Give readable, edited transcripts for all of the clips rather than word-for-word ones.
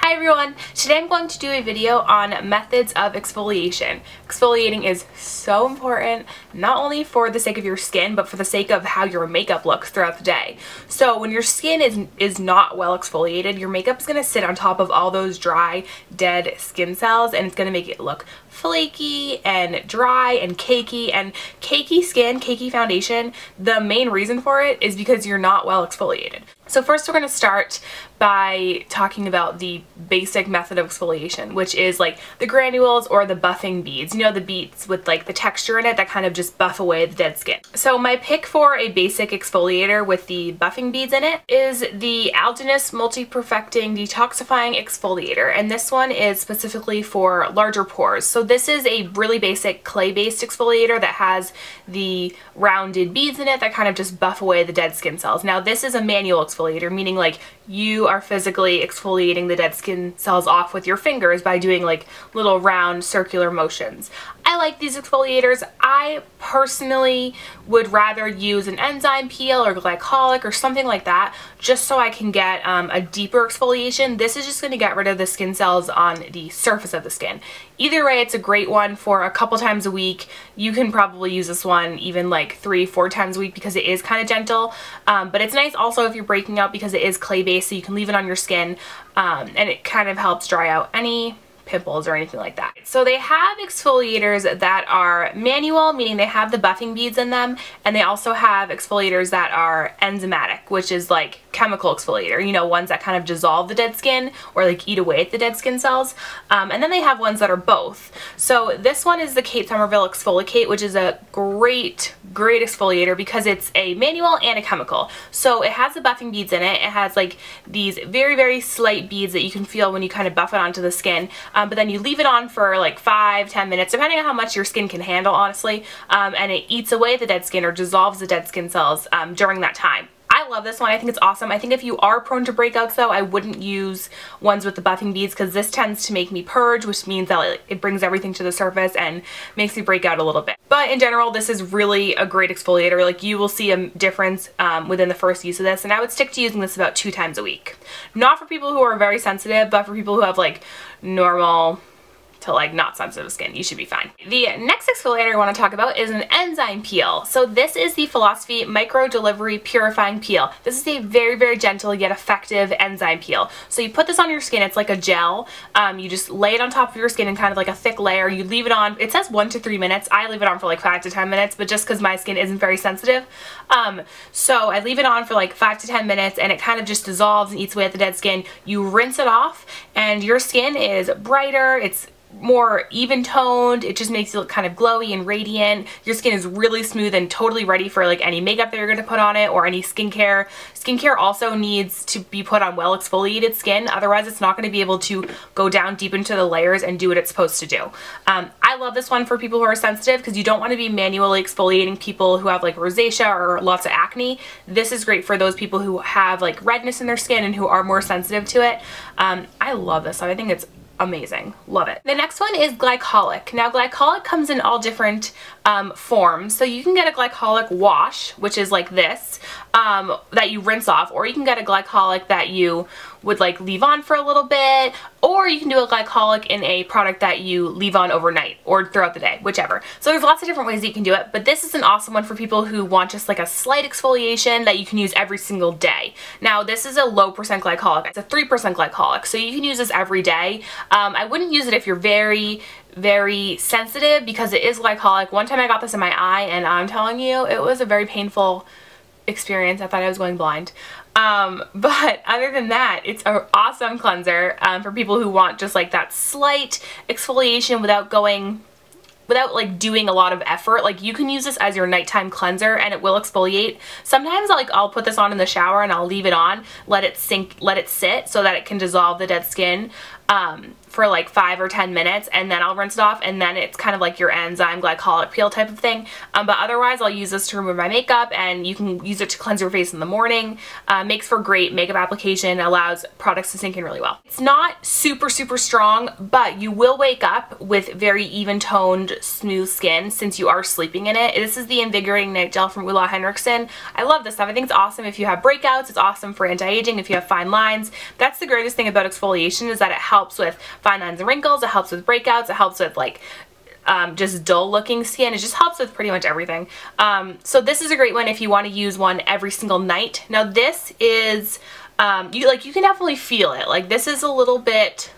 Hi everyone! Today I'm going to do a video on methods of exfoliation. Exfoliating is so important, not only for the sake of your skin, but for the sake of how your makeup looks throughout the day. So when your skin is not well exfoliated, your makeup is going to sit on top of all those dry, dead skin cells, and it's going to make it look flaky and dry and cakey. And cakey skin, cakey foundation, the main reason for it is because you're not well exfoliated. So first we're going to start by talking about the basic method of exfoliation, which is like the granules or the buffing beads. You know, the beads with like the texture in it that kind of just buff away the dead skin. So my pick for a basic exfoliator with the buffing beads in it is the Algenist Multi-Perfecting Detoxifying Exfoliator, and this one is specifically for larger pores. So this is a really basic clay-based exfoliator that has the rounded beads in it that kind of just buff away the dead skin cells. Now this is a manual exfoliator, meaning like you are physically exfoliating the dead skin cells off with your fingers by doing like little round circular motions. I like these exfoliators. I personally would rather use an enzyme peel or glycolic or something like that, just so I can get a deeper exfoliation. This is just going to get rid of the skin cells on the surface of the skin. Either way, it's a great one for a couple times a week. You can probably use this one even like 3-4 times a week because it is kind of gentle, but it's nice also if you're breaking out because it is clay-based, so you can leave it on your skin, and it kind of helps dry out any pimples or anything like that. So they have exfoliators that are manual, meaning they have the buffing beads in them, and they also have exfoliators that are enzymatic, which is like chemical exfoliator, you know, ones that kind of dissolve the dead skin or like eat away at the dead skin cells. And then they have ones that are both. So this one is the Somerville Exfolikate, which is a great exfoliator because it's a manual and a chemical. So it has the buffing beads in it. It has like these very slight beads that you can feel when you kind of buff it onto the skin. But then you leave it on for like 5-10 minutes, depending on how much your skin can handle, honestly, and it eats away the dead skin or dissolves the dead skin cells during that time. I love this one. I think it's awesome. I think if you are prone to breakouts though, I wouldn't use ones with the buffing beads because this tends to make me purge, which means that it brings everything to the surface and makes me break out a little bit. But in general, this is really a great exfoliator. Like, you will see a difference within the first use of this, and I would stick to using this about 2 times a week. Not for people who are very sensitive, but for people who have like normal to like not sensitive skin, you should be fine. The next exfoliator I want to talk about is an enzyme peel. So this is the Philosophy Micro Delivery Purifying Peel. This is a very gentle yet effective enzyme peel. So you put this on your skin, it's like a gel. You just lay it on top of your skin in kind of like a thick layer. You leave it on, it says 1 to 3 minutes. I leave it on for like 5 to 10 minutes, but just because my skin isn't very sensitive. So I leave it on for like 5 to 10 minutes and it kind of just dissolves and eats away at the dead skin. You rinse it off and your skin is brighter, it's more even toned, it just makes you look kind of glowy and radiant. Your skin is really smooth and totally ready for like any makeup that you're going to put on it or any skincare. Skincare also needs to be put on well exfoliated skin, otherwise it's not going to be able to go down deep into the layers and do what it's supposed to do. I love this one for people who are sensitive because you don't want to be manually exfoliating people who have like rosacea or lots of acne. This is great for those people who have like redness in their skin and who are more sensitive to it. I love this, so I think it's amazing. Love it. The next one is glycolic. Now glycolic comes in all different forms. So you can get a glycolic wash, which is like this, that you rinse off, or you can get a glycolic that you would like leave on for a little bit, or you can do a glycolic in a product that you leave on overnight or throughout the day, whichever. So there's lots of different ways that you can do it, but this is an awesome one for people who want just like a slight exfoliation that you can use every single day. Now this is a low percent glycolic. It's a 3% glycolic, so you can use this every day. I wouldn't use it if you're very sensitive because it is glycolic. One time I got this in my eye and I'm telling you, it was a very painful experience. I thought I was going blind. But other than that, it's an awesome cleanser for people who want just like that slight exfoliation without like doing a lot of effort. Like, you can use this as your nighttime cleanser and it will exfoliate. Sometimes I'll put this on in the shower and I'll leave it on, let it sit so that it can dissolve the dead skin. for like 5 or 10 minutes, and then I'll rinse it off, and then it's kind of like your enzyme glycolic peel type of thing. But otherwise I'll use this to remove my makeup, and you can use it to cleanse your face in the morning. Makes for great makeup application, allows products to sink in really well. It's not super strong, but you will wake up with very even toned, smooth skin since you are sleeping in it. This is the Invigorating Night Gel from Henriksen. I love this stuff. I think it's awesome if you have breakouts. It's awesome for anti-aging if you have fine lines. That's the greatest thing about exfoliation, is that it helps with fine lines and wrinkles, it helps with breakouts, it helps with like just dull looking skin. It just helps with pretty much everything. So this is a great one if you want to use one every single night. Now this is, you can definitely feel it. Like this is a little bit,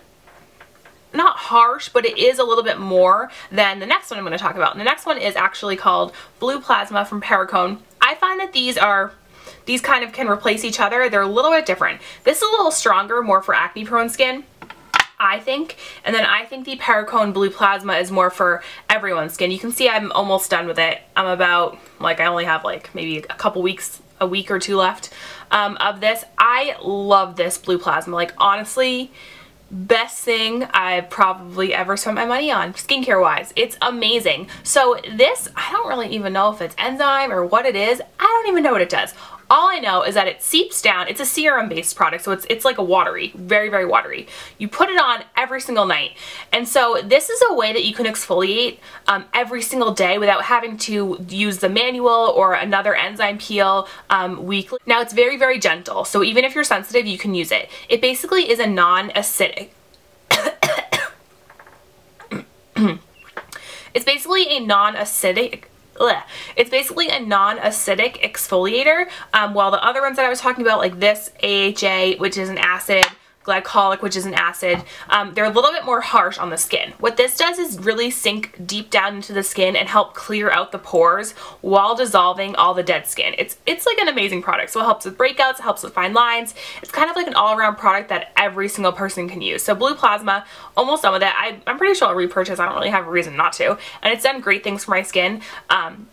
not harsh, but it is a little bit more than the next one I'm going to talk about. And the next one is actually called Blue Plasma from Perricone. I find that these kind of can replace each other. They're a little bit different. This is a little stronger, more for acne prone skin, I think, and then I think the Perricone Blue Plasma is more for everyone's skin. You can see I'm almost done with it. I'm about, like, I only have like maybe a week or two left of this. I love this Blue Plasma. Like, honestly, best thing I've probably ever spent my money on skincare wise. It's amazing. So this, I don't really even know if it's enzyme or what it is. I don't even know what it does. All I know is that it seeps down. It's a serum-based product, so it's like a watery, very watery. You put it on every single night. And so this is a way that you can exfoliate every single day without having to use the manual or another enzyme peel weekly. Now it's very gentle, so even if you're sensitive, you can use it. It basically is a non-acidic it's basically a non-acidic exfoliator, while the other ones that I was talking about, like this AHA, which is an acid, Glycolic, which is an acid, they're a little bit more harsh on the skin. What this does is really sink deep down into the skin and help clear out the pores while dissolving all the dead skin. It's like an amazing product. So it helps with breakouts, it helps with fine lines. It's kind of like an all-around product that every single person can use. So Blue Plasma, almost done with it. I'm pretty sure I'll repurchase. I don't really have a reason not to. And it's done great things for my skin.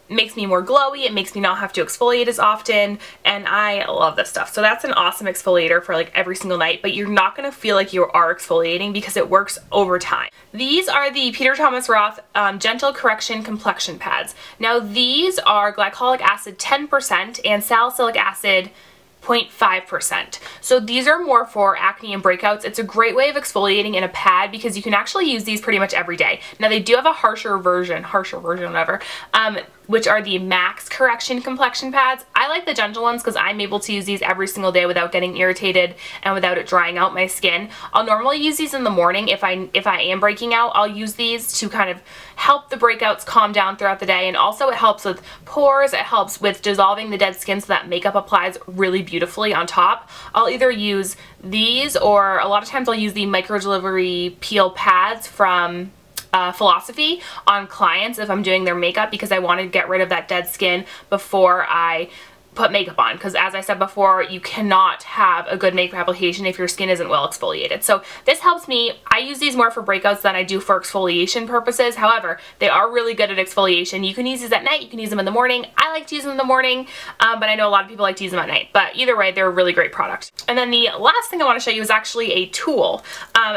Makes me more glowy. It makes me not have to exfoliate as often. And I love this stuff. So that's an awesome exfoliator for like every single night, but you're not going to feel like you are exfoliating because it works over time. These are the Peter Thomas Roth Gentle Correction Complexion Pads. Now these are glycolic acid 10% and salicylic acid 0.5%. So these are more for acne and breakouts. It's a great way of exfoliating in a pad because you can actually use these pretty much every day. Now they do have a harsher version, whatever, which are the Max Correction Complexion Pads. I like the gentle ones because I'm able to use these every single day without getting irritated and without it drying out my skin. I'll normally use these in the morning. If I am breaking out, I'll use these to kind of help the breakouts calm down throughout the day, and also it helps with pores. It helps with dissolving the dead skin so that makeup applies really beautifully on top. I'll either use these, or a lot of times I'll use the micro delivery peel pads from Philosophy on clients if I'm doing their makeup, because I want to get rid of that dead skin before I put makeup on, because as I said before, you cannot have a good makeup application if your skin isn't well exfoliated. So this helps me. I use these more for breakouts than I do for exfoliation purposes. However, they are really good at exfoliation. You can use these at night, you can use them in the morning. I like to use them in the morning, but I know a lot of people like to use them at night. But either way, they're a really great product. And then the last thing I want to show you is actually a tool.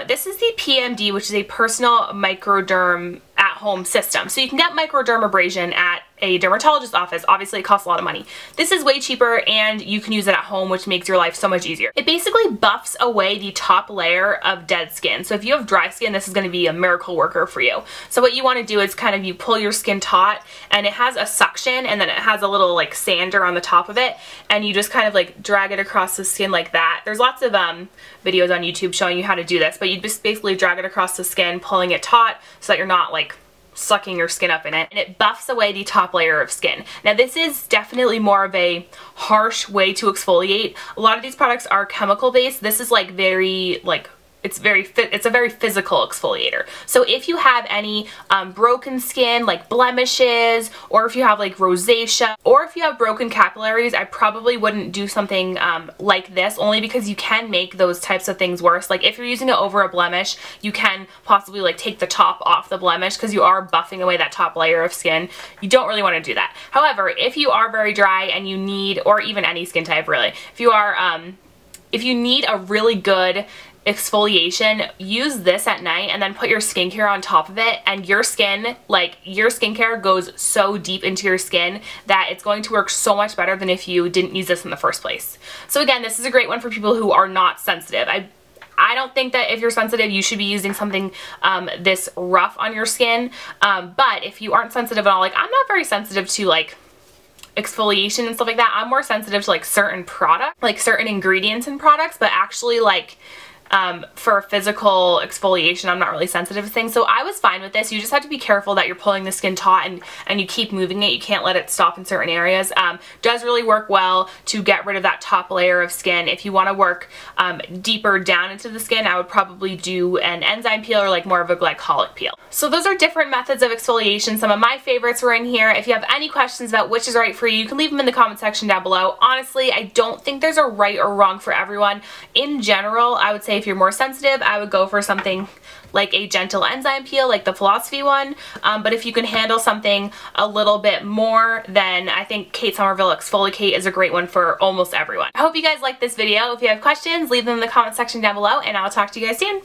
This is the PMD, which is a personal microderm at-home system. So you can get microdermabrasion at a dermatologist's office. Obviously it costs a lot of money. This is way cheaper and you can use it at home, which makes your life so much easier. It basically buffs away the top layer of dead skin. So if you have dry skin, this is going to be a miracle worker for you. So what you want to do is kind of, you pull your skin taut, and it has a suction, and then it has a little like sander on the top of it, and you just kind of like drag it across the skin like that. There's lots of videos on YouTube showing you how to do this, but you just basically drag it across the skin, pulling it taut so that you're not like sucking your skin up in it, and it buffs away the top layer of skin. Now this is definitely more of a harsh way to exfoliate. A lot of these products are chemical based. This is like very like, it's a very physical exfoliator. So if you have any broken skin, like blemishes, or if you have like rosacea, or if you have broken capillaries, I probably wouldn't do something like this, only because you can make those types of things worse. Like if you're using it over a blemish, you can possibly like take the top off the blemish, because you are buffing away that top layer of skin. You don't really want to do that. However, if you are very dry and you need, or even any skin type really, if you are, if you need a really good exfoliation, use this at night and then put your skincare on top of it, and your skin, like your skincare goes so deep into your skin that it's going to work so much better than if you didn't use this in the first place. So again, this is a great one for people who are not sensitive. I don't think that if you're sensitive you should be using something this rough on your skin, but if you aren't sensitive at all, like I'm not very sensitive to like exfoliation and stuff like that. I'm more sensitive to like certain products, like certain ingredients in products, but actually like for physical exfoliation I'm not really sensitive to things. So I was fine with this. You just have to be careful that you're pulling the skin taut and you keep moving it. You can't let it stop in certain areas. Does really work well to get rid of that top layer of skin. If you want to work deeper down into the skin, I would probably do an enzyme peel or like more of a glycolic peel. So those are different methods of exfoliation. Some of my favorites were in here. If you have any questions about which is right for you, you can leave them in the comment section down below. Honestly, I don't think there's a right or wrong for everyone. In general, I would say if you're more sensitive, I would go for something like a gentle enzyme peel, like the Philosophy one. But if you can handle something a little bit more, then I think Kate Somerville Exfolikate is a great one for almost everyone. I hope you guys liked this video. If you have questions, leave them in the comment section down below, and I'll talk to you guys soon.